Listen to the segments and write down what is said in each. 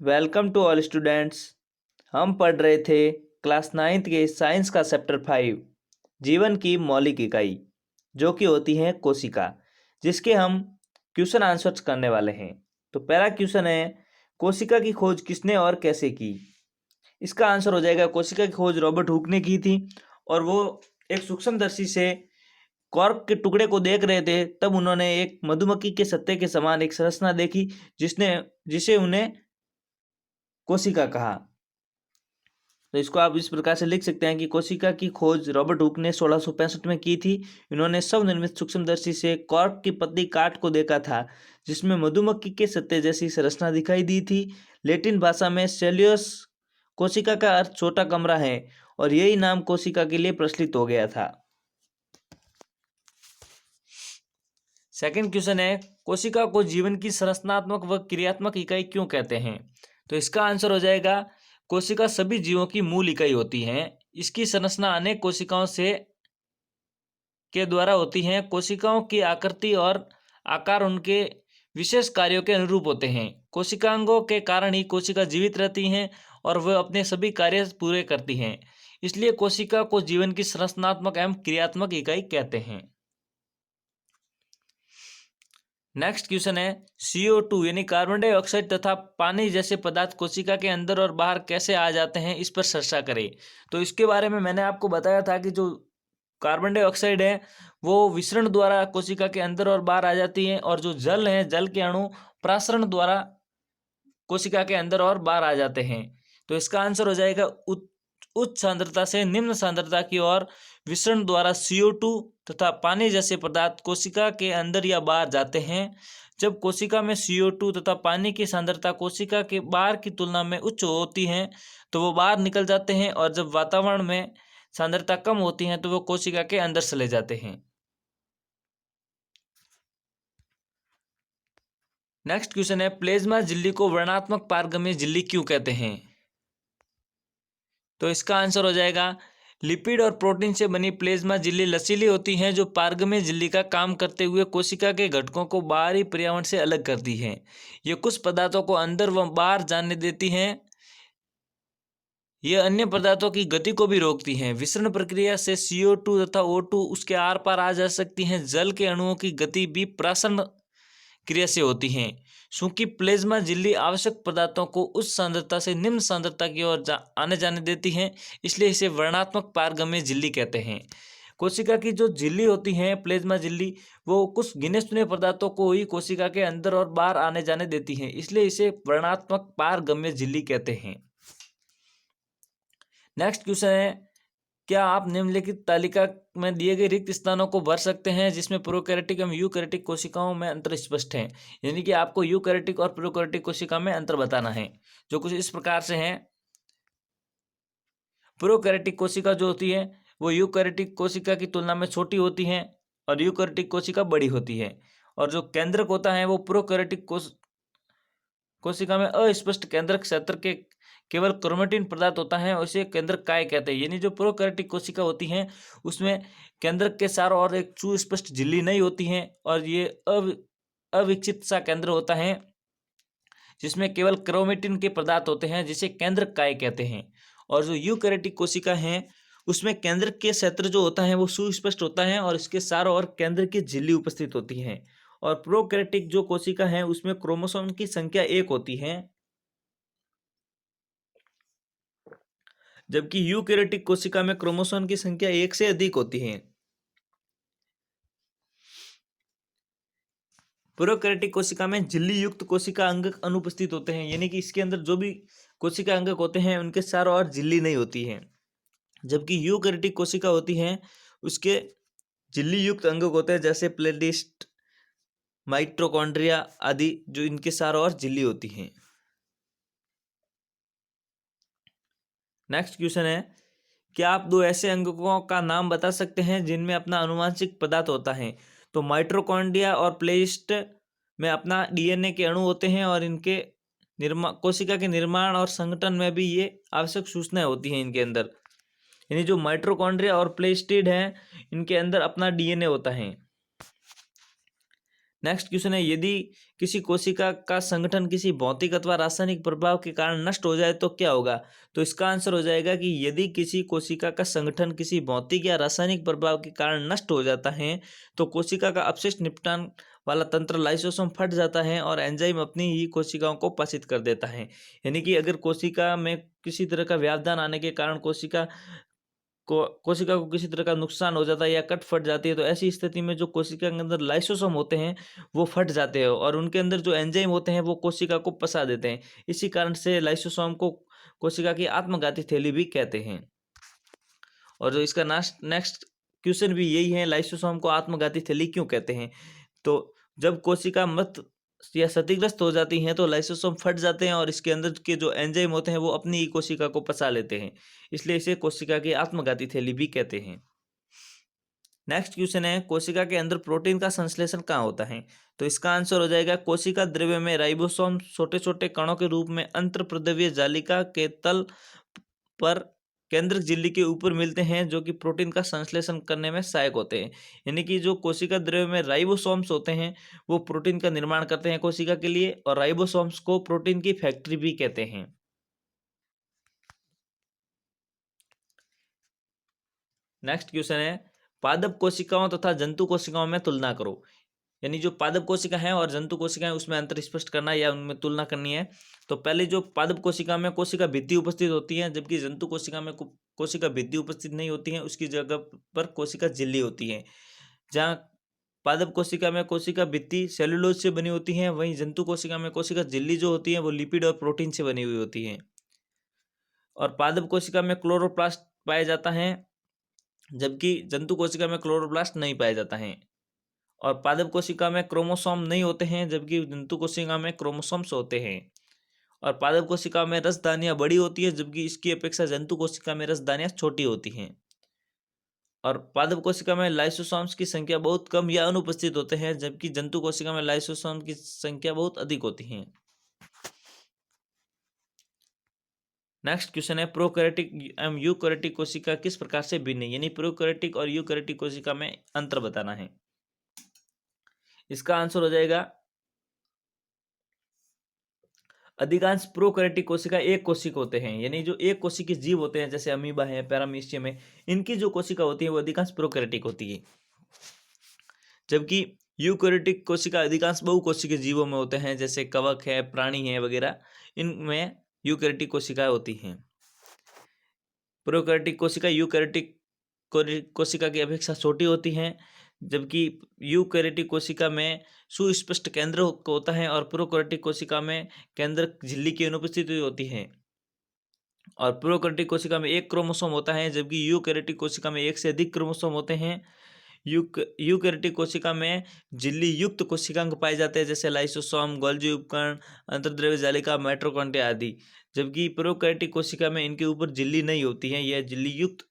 Welcome to all students. हम पढ़ रहे थे क्लास 9th के साइंस का चैप्टर 5 जीवन की मौलिक इकाई जो कि होती है कोशिका, जिसके हम क्वेश्चन आंसर्स करने वाले हैं। तो पहला क्वेश्चन है, कोशिका की खोज किसने और कैसे की। इसका आंसर हो जाएगा, कोशिका की खोज रॉबर्ट हुक ने की थी और वो एक सूक्ष्मदर्शी से कॉर्क के टुकड़े को देख रहे थे। तब उन्होंने एक मधुमक्खी के सत्ते के समान एक संरचना देखी जिसे उन्हें कोशिका कहा। तो इसको आप इस प्रकार से लिख सकते हैं कि कोशिका की खोज रॉबर्ट हुक ने 1665 में की थी। इन्होंने स्वनिर्मित सूक्ष्मदर्शी से कॉर्क की पतली काट को देखा था जिसमें मधुमक्खी के सत्ते जैसी संरचना दिखाई दी थी। लैटिन भाषा में सेल्यूस कोशिका का अर्थ छोटा कमरा है और यही नाम कोशिका के लिए प्रचलित हो गया था। सेकंड क्वेश्चन है, कोशिका को जीवन की संरचनात्मक व क्रियात्मक इकाई क्यों कहते हैं। तो इसका आंसर हो जाएगा, कोशिका सभी जीवों की मूल इकाई होती है। इसकी संरचना अनेक कोशिकाओं से के द्वारा होती है। कोशिकाओं की आकृति और आकार उनके विशेष कार्यों के अनुरूप होते हैं। कोशिकांगों के कारण ही कोशिका जीवित रहती हैं और वह अपने सभी कार्य पूरे करती हैं। इसलिए कोशिका को जीवन की संरचनात्मक एवं क्रियात्मक इकाई कहते हैं। नेक्स्ट क्वेश्चन है, CO2 यानी कार्बन डाइऑक्साइड तथा पानी जैसे पदार्थ कोशिका के अंदर और बाहर कैसे आ जाते हैं, इस पर चर्चा करें। तो इसके बारे में मैंने आपको बताया था कि जो कार्बन डाइऑक्साइड है वो विसरण द्वारा कोशिका के अंदर और बाहर आ जाती है और जो जल है, जल के अणु प्रासरण द्वारा कोशिका के अंदर और बाहर आ जाते हैं। तो इसका आंसर हो जाएगा, उच्च सांद्रता से निम्न सांद्रता की ओर विसरण द्वारा CO2 तथा पानी जैसे पदार्थ कोशिका के अंदर या बाहर जाते हैं। जब कोशिका में CO2 तथा पानी की सांद्रता कोशिका के बाहर की तुलना में उच्च होती है तो वो बाहर निकल जाते हैं और जब वातावरण में सांद्रता कम होती है तो वो कोशिका के अंदर चले जाते हैं। नेक्स्ट क्वेश्चन है, प्लेज्मा झिल्ली को वर्णात्मक पारगम्य झिल्ली क्यों कहते हैं। तो इसका आंसर हो जाएगा, लिपिड और प्रोटीन से बनी प्लेज्मा झिल्ली लचीली होती हैं जो पारगम्य झिल्ली का काम करते हुए कोशिका के घटकों को बाहरी पर्यावरण से अलग करती हैं। ये कुछ पदार्थों को अंदर व बाहर जाने देती हैं। ये अन्य पदार्थों की गति को भी रोकती हैं। विसरण प्रक्रिया से CO2 तथा O2 उसके आर पार आ जा सकती हैं। जल के अणुओं की गति भी प्रासरण क्रिया से होती हैं। चूंकि प्लेज्मा झिल्ली आवश्यक पदार्थों को उच्च सांद्रता से निम्न सांद्रता की ओर आने जाने देती हैं, इसलिए इसे वर्णात्मक पारगम्य झिल्ली कहते हैं। कोशिका की जो झिल्ली होती है, प्लेज्मा झिल्ली, वो कुछ गिने चुने पदार्थों को ही कोशिका के अंदर और बाहर आने जाने देती हैं, इसलिए इसे वर्णात्मक पारगम्य झिल्ली कहते हैं। नेक्स्ट क्वेश्चन है, क्या आप निम्नलिखित तालिका में दिए गए रिक्त स्थानों को भर सकते हैं जिसमें प्रोकैरियोटिक एवं यूकैरियोटिक कोशिकाओं में अंतर स्पष्ट है। यानी कि आपको यूकैरियोटिक और प्रोकैरियोटिक कोशिका में अंतर बताना है, जो कुछ इस प्रकार से है। प्रोकैरियोटिक कोशिका जो होती है वो यूकैरियोटिक कोशिका की तुलना में छोटी होती है और यूकैरियोटिक कोशिका बड़ी होती है। और जो केंद्रक होता है वो प्रोकैरियोटिक कोशिका में अस्पष्ट केंद्रक क्षेत्र के केवल क्रोमेटिन पदार्थ होता है, उसे केंद्रक काय कहते हैं। यानी जो प्रोकैरियोटिक कोशिका होती हैं उसमें केंद्रक के चारों ओर एक सुस्पष्ट झिल्ली नहीं होती है और ये अविकसित सा केंद्र होता है जिसमें केवल क्रोमेटिन के पदार्थ होते हैं, जिसे केंद्रक काय कहते हैं। और जो यूकैरियोटिक कोशिका है उसमें केंद्रक के क्षेत्र जो होता है वो सुस्पष्ट होता है और इसके चारों ओर केंद्र की झिल्ली उपस्थित होती है। और प्रोकैरियोटिक जो कोशिका है उसमें क्रोमोसोम की संख्या 1 होती है, जबकि यूकैरियोटिक कोशिका में क्रोमोसोम की संख्या 1 से अधिक होती है। प्रोकैरियोटिक कोशिका में झिल्ली युक्त कोशिका अंगक अनुपस्थित होते हैं, यानी कि इसके अंदर जो भी कोशिका अंगक होते हैं उनके चारों ओर झिल्ली नहीं होती है। जबकि यूकैरियोटिक कोशिका होती है उसके झिल्ली युक्त अंगक होते हैं, जैसे प्लेटिस्ट, माइटोकॉन्ड्रिया आदि, जो इनके चारों ओर झिल्ली होती है। नेक्स्ट क्वेश्चन है, क्या आप दो ऐसे अंगकों का नाम बता सकते हैं जिनमें अपना अनुवांशिक पदार्थ होता है। तो माइटोकॉन्ड्रिया और प्लेटिस्ट में अपना DNA के अणु होते हैं और इनके कोशिका के निर्माण और संगठन में भी ये आवश्यक सूचनाएं होती हैं इनके अंदर। यानी जो माइटोकॉन्ड्रिया और प्लेस्टिड हैं इनके अंदर अपना DNA होता है। नेक्स्ट क्वेश्चन है, यदि किसी कोशिका का संगठन किसी भौतिक अथवा रासायनिक प्रभाव के कारण नष्ट हो जाए तो क्या होगा? तो इसका आंसर हो जाएगा कि यदि किसी कोशिका का संगठन किसी भौतिक या रासायनिक प्रभाव के कारण नष्ट हो जाता है तो कोशिका का अपशिष्ट निपटान वाला तंत्र लाइसोसोम फट जाता है और एंजाइम अपनी ही कोशिकाओं को पाचित कर देता है। यानी कि अगर कोशिका में किसी तरह का व्यवधान आने के कारण कोशिका को किसी तरह का नुकसान हो जाता है या कट फट जाती है, तो ऐसी स्थिति में जो कोशिका के अंदर लाइसोसोम होते हैं वो फट जाते हैं और उनके अंदर जो एंजाइम होते हैं वो कोशिका को पचा देते हैं। इसी कारण से लाइसोसोम को कोशिका की आत्मघाती थैली भी कहते हैं। और जो इसका नेक्स्ट क्वेश्चन भी यही है, लाइसोसोम को आत्मघाती थैली क्यों कहते हैं? तो जब कोशिका मृत या क्षतिग्रस्त हो जाती हैं तो लाइसोसोम फट जाते हैं और इसके अंदर के जो एंजाइम होते हैं वो अपनी ही कोशिका को पचा लेते हैं, इसलिए इसे कोशिका की आत्मघाती थैली भी कहते हैं। नेक्स्ट क्वेश्चन है, कोशिका के अंदर प्रोटीन का संश्लेषण कहाँ होता है? तो इसका आंसर हो जाएगा, कोशिका द्रव्य में राइबोसोम छोटे छोटे कणों के रूप में अंतःप्रद्रव्य जालिका के तल पर केंद्रक झिल्ली के ऊपर मिलते हैं जो कि प्रोटीन का संश्लेषण करने में सहायक होते हैं। यानी कि जो कोशिका द्रव्य में राइबोसोम्स होते हैं वो प्रोटीन का निर्माण करते हैं कोशिका के लिए, और राइबोसोम्स को प्रोटीन की फैक्ट्री भी कहते हैं। नेक्स्ट क्वेश्चन है, पादप कोशिकाओं तथा जंतु कोशिकाओं में तुलना करो। यानी जो पादप कोशिका है और जंतु कोशिका है उसमें अंतर स्पष्ट करना या उनमें तुलना करनी है। तो पहले जो पादप कोशिका में कोशिका भित्ति उपस्थित होती है, जबकि जंतु कोशिका में कोशिका भित्ति उपस्थित नहीं होती है, उसकी जगह पर कोशिका झिल्ली होती है। जहाँ पादप कोशिका में कोशिका भित्ति सेलुलोज से बनी होती है, वहीं जंतु कोशिका में कोशिका झिल्ली जो होती है वो लिपिड और प्रोटीन से बनी हुई होती है। और पादप कोशिका में क्लोरोप्लास्ट पाया जाता है, जबकि जंतु कोशिका में क्लोरोप्लास्ट नहीं पाया जाता है। और पादप कोशिका में क्रोमोसोम नहीं होते हैं, जबकि जंतु कोशिका में क्रोमोसोम्स होते हैं। और पादप कोशिका में रसदानियां बड़ी होती है, जबकि इसकी अपेक्षा जंतु कोशिका में रसदानियां छोटी होती हैं। और पादप कोशिका में लाइसोसोम्स की संख्या बहुत कम या अनुपस्थित होते हैं, जबकि जंतु कोशिका में लाइसोसोम की संख्या बहुत अधिक होती है। नेक्स्ट क्वेश्चन है, प्रोकैरियोटिक एवं यूकैरियोटिक कोशिका किस प्रकार से भिन्न है? यानी प्रोकैरियोटिक और यूकैरियोटिक कोशिका में अंतर बताना है। इसका आंसर हो जाएगा, अधिकांश प्रोकैरियोटिक कोशिका एक कोशिक होते हैं। यानी जो एक कोशिकीय जीव होते हैं जैसे अमीबा है, पैरामीशियम है, इनकी जो कोशिका होती है वो अधिकांश प्रोकैरियोटिक होती है। जबकि यूकैरियोटिक कोशिका अधिकांश बहुकोशिकीय जीवों में होते हैं, जैसे कवक है, प्राणी है वगैरह, इनमें यूकैरियोटिक कोशिकाएं होती हैं। प्रोकैरियोटिक कोशिका यूकैरियोटिक कोशिका की अपेक्षा छोटी होती हैं, जबकि यूकैरियोटिक कोशिका में सुस्पष्ट केंद्र होता है और प्रोकैरियोटिक कोशिका में केंद्रक झिल्ली की अनुपस्थिति होती है। और प्रोकैरियोटिक कोशिका में एक क्रोमोसोम होता है, जबकि यूकैरियोटिक कोशिका में एक से अधिक क्रोमोसोम होते हैं। यूकैरियोटिक कोशिका में झिल्ली युक्त कोशिकांग पाए जाते हैं, जैसे लाइसोसोम, गोल्जी उपकरण, अंतर्द्रव्य जालिका, माइटोकॉन्ड्रिया आदि। जबकि प्रोकैरियोटिक कोशिका में इनके ऊपर झिल्ली नहीं होती है, यह झिल्ली युक्त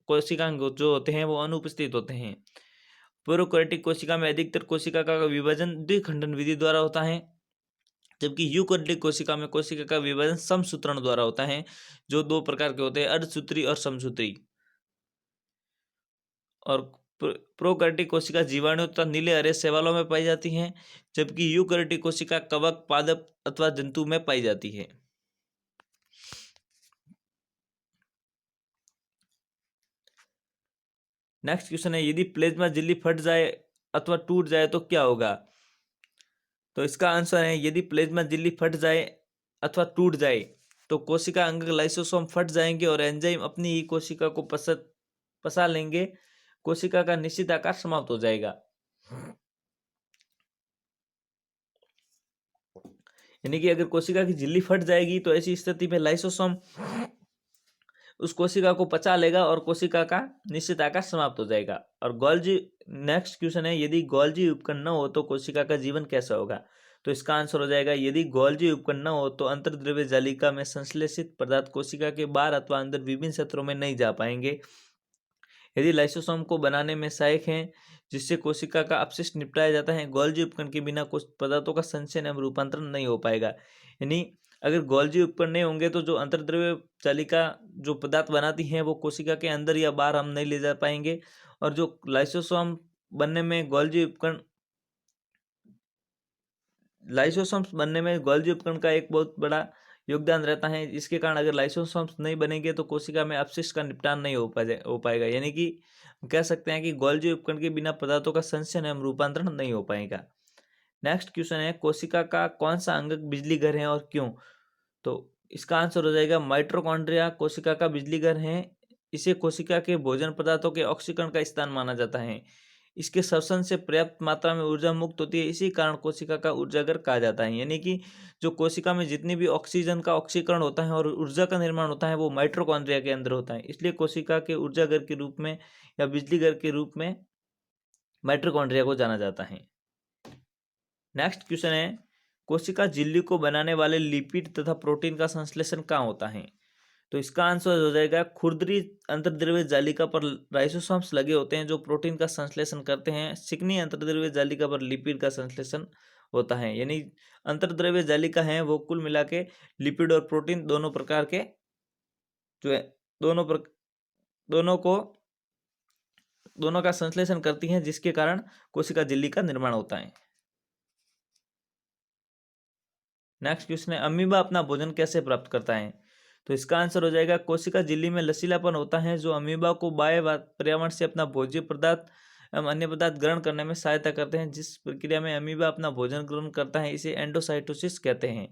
कोशिकांग जो होते हैं वो अनुपस्थित होते हैं। प्रोकैरियोटिक कोशिका में अधिकतर कोशिका का विभाजन द्विखंडन विधि द्वारा होता है, जबकि यूकैरियोटिक कोशिका में कोशिका का विभाजन समसूत्रण द्वारा होता है, जो दो प्रकार के होते हैं, अर्धसूत्री और समसूत्री। और प्रोकैरियोटिक कोशिका जीवाणु तथा नीले हरे शैवालों में पाई जाती हैं, जबकि यूकैरियोटिक कोशिका कवक, पादप अथवा जंतु में पाई जाती है। नेक्स्ट क्वेश्चन है, यदि प्लाज्मा झिल्ली फट जाए अथवा टूट जाए तो क्या होगा? तो इसका आंसर है, यदि प्लाज्मा झिल्ली फट जाए अथवा टूट जाए तो कोशिका अंग लाइसोसोम फट जाएंगे और एंजाइम अपनी ही कोशिका को पसा लेंगे। कोशिका का निश्चित आकार समाप्त हो जाएगा। यानी कि अगर कोशिका की झिल्ली फट जाएगी तो ऐसी स्थिति में लाइसोसोम उस कोशिका को पचा लेगा और कोशिका का निश्चित आकार समाप्त हो जाएगा। और गोल्जी नेक्स्ट क्वेश्चन है, यदि गोल्जी उपकरण न हो तो कोशिका का जीवन कैसा होगा? तो इसका आंसर हो जाएगा, यदि गोल्जी उपकरण न हो तो अंतर्द्रव्य जालिका में संश्लेषित पदार्थ कोशिका के बाहर अथवा अंदर विभिन्न क्षेत्रों में नहीं जा पाएंगे। यदि लाइसोसोम को बनाने में सहायक हैं जिससे कोशिका का अपशिष्ट निपटाया जाता है, गोल्जी उपकरण के बिना कुछ पदार्थों का संचयन एवं रूपांतरण नहीं हो पाएगा। यानी अगर गोल्जी उपकरण नहीं होंगे तो जो अंतर्द्रव्य जालिका जो पदार्थ बनाती हैं वो कोशिका के अंदर या बाहर हम नहीं ले जा पाएंगे। और जो लाइसोसोम बनने में गोल्जी उपकरण लाइसोसोम्स बनने में गोल्जी उपकरण का एक बहुत बड़ा योगदान रहता है। इसके कारण अगर लाइसोसोम्स नहीं बनेंगे तो कोशिका में अपशिष्ट का निपटान नहीं हो पाएगा, यानी कि कह सकते हैं कि गोल्जी उपकरण के बिना पदार्थों का संचयन एवं रूपांतरण नहीं हो पाएगा। नेक्स्ट क्वेश्चन है, कोशिका का कौन सा अंग बिजली घर है और क्यों? तो इसका आंसर हो जाएगा माइटोकॉन्ड्रिया कोशिका का बिजली घर है। इसे कोशिका के भोजन पदार्थों के ऑक्सीकरण का स्थान माना जाता है। इसके श्वसन से पर्याप्त मात्रा में ऊर्जा मुक्त होती है, इसी कारण कोशिका का ऊर्जाघर कहा जाता है। यानी कि जो कोशिका में जितनी भी ऑक्सीजन का ऑक्सीकरण होता है और ऊर्जा का निर्माण होता है वो माइटोकॉन्ड्रिया के अंदर होता है, इसलिए कोशिका के ऊर्जाघर के रूप में या बिजली घर के रूप में माइटोकॉन्ड्रिया को जाना जाता है। नेक्स्ट क्वेश्चन है, कोशिका झिल्ली को बनाने वाले लिपिड तथा प्रोटीन का संश्लेषण कहाँ होता है? तो इसका आंसर हो जाएगा खुरदरी अंतर्द्रव्य जालिका पर लाइसोसोम्स लगे होते हैं जो प्रोटीन का संश्लेषण करते हैं। चिकनी अंतर्द्रव्य जालिका पर लिपिड का संश्लेषण होता है। यानी अंतर्द्रव्य जालिका है वो कुल मिला के लिपिड और प्रोटीन दोनों प्रकार के जो है दोनों का संश्लेषण करती हैं, जिसके कारण कोशिका झिल्ली का निर्माण होता है। नेक्स्ट क्वेश्चन है, अमीबा अपना भोजन कैसे प्राप्त करता है? तो इसका आंसर हो जाएगा कोशिका झिल्ली में लचीलापन होता है जो अमीबा को बाह्य पर्यावरण से अपना भोज्य पदार्थ एवं अन्य पदार्थ ग्रहण करने में सहायता करते हैं। जिस प्रक्रिया में अमीबा अपना भोजन ग्रहण करता है इसे एंडोसाइटोसिस कहते हैं।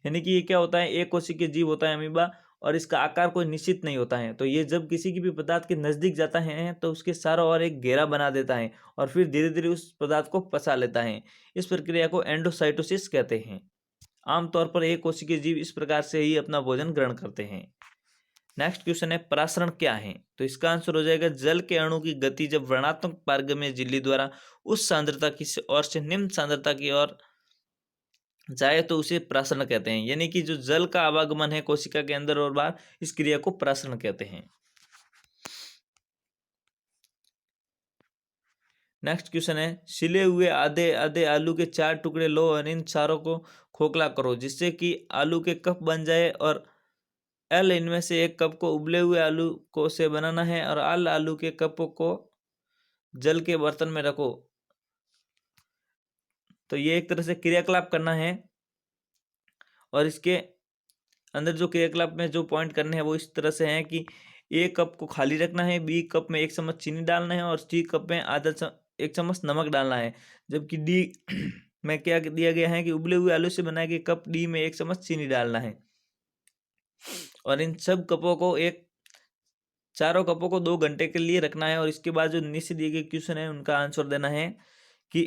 यानी कि ये क्या होता है, एक कोशिकीय जीव होता है अमीबा और इसका आकार कोई निश्चित नहीं होता है। तो ये जब किसी की भी पदार्थ के नज़दीक जाता है तो उसके चारों ओर एक घेरा बना देता है और फिर धीरे धीरे उस पदार्थ को पचा लेता है। इस प्रक्रिया को एंडोसाइटोसिस कहते हैं। आमतौर पर एक कोशिकीय जीव इस प्रकार से ही अपना भोजन ग्रहण करते हैं। नेक्स्ट क्वेश्चन है, परासरण क्या है? तो इसका आंसर हो जाएगा जल के अणु की गति जब ऋणात्मक पारगम्य झिल्ली द्वारा उस सांद्रता की ओर से निम्न सांद्रता की ओर जाए तो उसे परासरण कहते हैं। यानी कि जो जल का आवागमन है कोशिका के अंदर और बाहर, इस क्रिया को परासरण कहते हैं। नेक्स्ट क्वेश्चन है, सिले हुए आधे आधे आलू के 4 टुकड़े लो और इन चारों को खोखला करो जिससे कि आलू के कप बन जाए और एल इनमें से एक कप को उबले हुए आलू को से बनाना है और एल आलू के कपों को जल के बर्तन में रखो। तो ये एक तरह से क्रियाकलाप करना है और इसके अंदर जो क्रियाकलाप में जो पॉइंट करने हैं वो इस तरह से हैं कि ए कप को खाली रखना है, बी कप में 1 चम्मच चीनी डालना है और सी कप में 1 चम्मच नमक डालना है। जबकि डी में क्या दिया गया है कि उबले हुए आलू से बनाए गए कप डी में 1 चम्मच चीनी डालना है और इन सब कपों को चारों कपों को 2 घंटे के लिए रखना है। और इसके बाद जो नीचे दिए गए क्वेश्चन है उनका आंसर देना है कि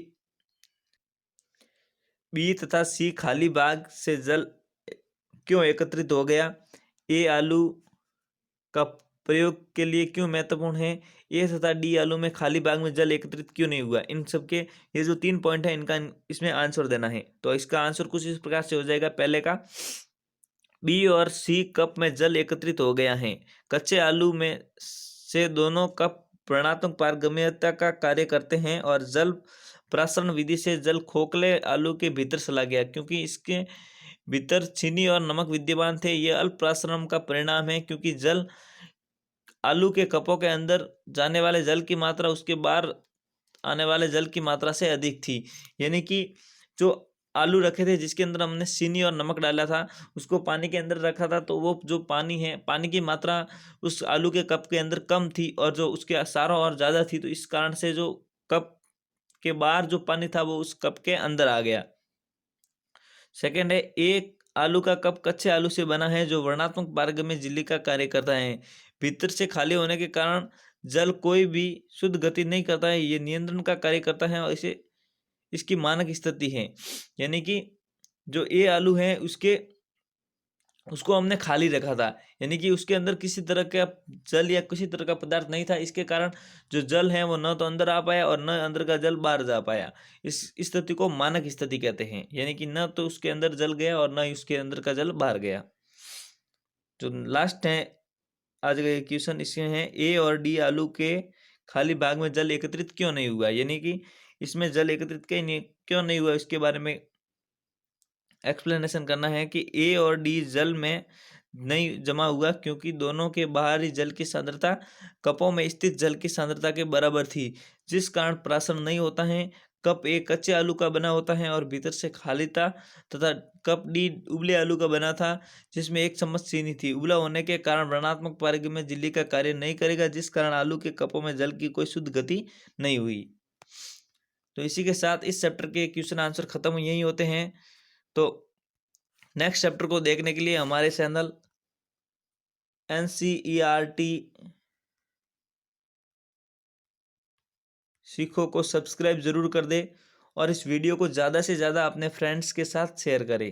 बी तथा सी खाली भाग से जल क्यों एकत्रित हो गया, ए आलू का प्रयोग के लिए क्यों महत्वपूर्ण है, ए तथा डी आलू में खाली भाग में जल एकत्रित क्यों नहीं हुआ। इन सब के ये जो 3 पॉइंट है इनका इसमें आंसर देना है। तो इसका आंसर कुछ इस प्रकार से हो जाएगा। पहले का बी और सी कप में जल एकत्रित हो गया है। कच्चे आलू में से दोनों कप ऋणात्मक पारगम्यता का कार्य करते हैं और जल प्रासरण विधि से जल खोखले आलू के भीतर चला गया क्योंकि इसके भीतर चीनी और नमक विद्यमान थे। यह अल्प प्रासरण का परिणाम है क्योंकि जल आलू के कपों के अंदर जाने वाले जल की मात्रा उसके बाहर आने वाले जल की मात्रा से अधिक थी। यानी कि जो आलू रखे थे जिसके अंदर हमने चीनी और नमक डाला था उसको पानी के अंदर रखा था, तो वो जो पानी है पानी की मात्रा उस आलू के कप के अंदर कम थी और जो उसके चारों ओर ज़्यादा थी। तो इस कारण से जो कप के बाहर जो पानी था वो उस कप के अंदर आ गया। सेकेंड है, एक आलू का कप कच्चे आलू से बना है जो वर्णात्मक पारगम्य झिल्ली का कार्य करता है। भीतर से खाली होने के कारण जल कोई भी शुद्ध गति नहीं करता है, ये नियंत्रण का कार्य करता है और इसे इसकी मानक स्थिति है। यानी कि जो ए आलू है उसको हमने खाली रखा था, यानी कि उसके अंदर किसी तरह का जल या किसी तरह का पदार्थ नहीं था। इसके कारण जो जल है वो न तो अंदर आ पाया और न अंदर का जल बाहर जा पाया। इस स्थिति को मानक स्थिति कहते हैं। यानी कि न तो उसके अंदर जल गया और न ही उसके अंदर का जल बाहर गया। जो लास्ट है आज का क्वेश्चन इसमें है, ए और डी आलू के खाली भाग में जल एकत्रित क्यों नहीं हुआ। यानी कि इसमें जल एकत्रित क्यों नहीं हुआ इसके बारे में एक्सप्लेनेशन करना है कि ए और डी जल में नहीं जमा हुआ क्योंकि दोनों के बाहरी जल की सांद्रता कपों में स्थित जल की सांद्रता के बराबर थी, जिस कारण प्राशन नहीं होता है। कप ए कच्चे आलू का बना होता है और भीतर से खाली था, तथा कप डी उबले आलू का बना था जिसमें 1 चम्मच चीनी थी। उबला होने के कारण ऋणात्मक पारगम्य में झिल्ली का कार्य नहीं करेगा, जिस कारण आलू के कपों में जल की कोई शुद्ध गति नहीं हुई। तो इसी के साथ इस चैप्टर के क्वेश्चन आंसर खत्म यही होते हैं। तो नेक्स्ट चैप्टर को देखने के लिए हमारे चैनल NCERT सीखो को सब्सक्राइब जरूर कर दे और इस वीडियो को ज़्यादा से ज़्यादा अपने फ्रेंड्स के साथ शेयर करें।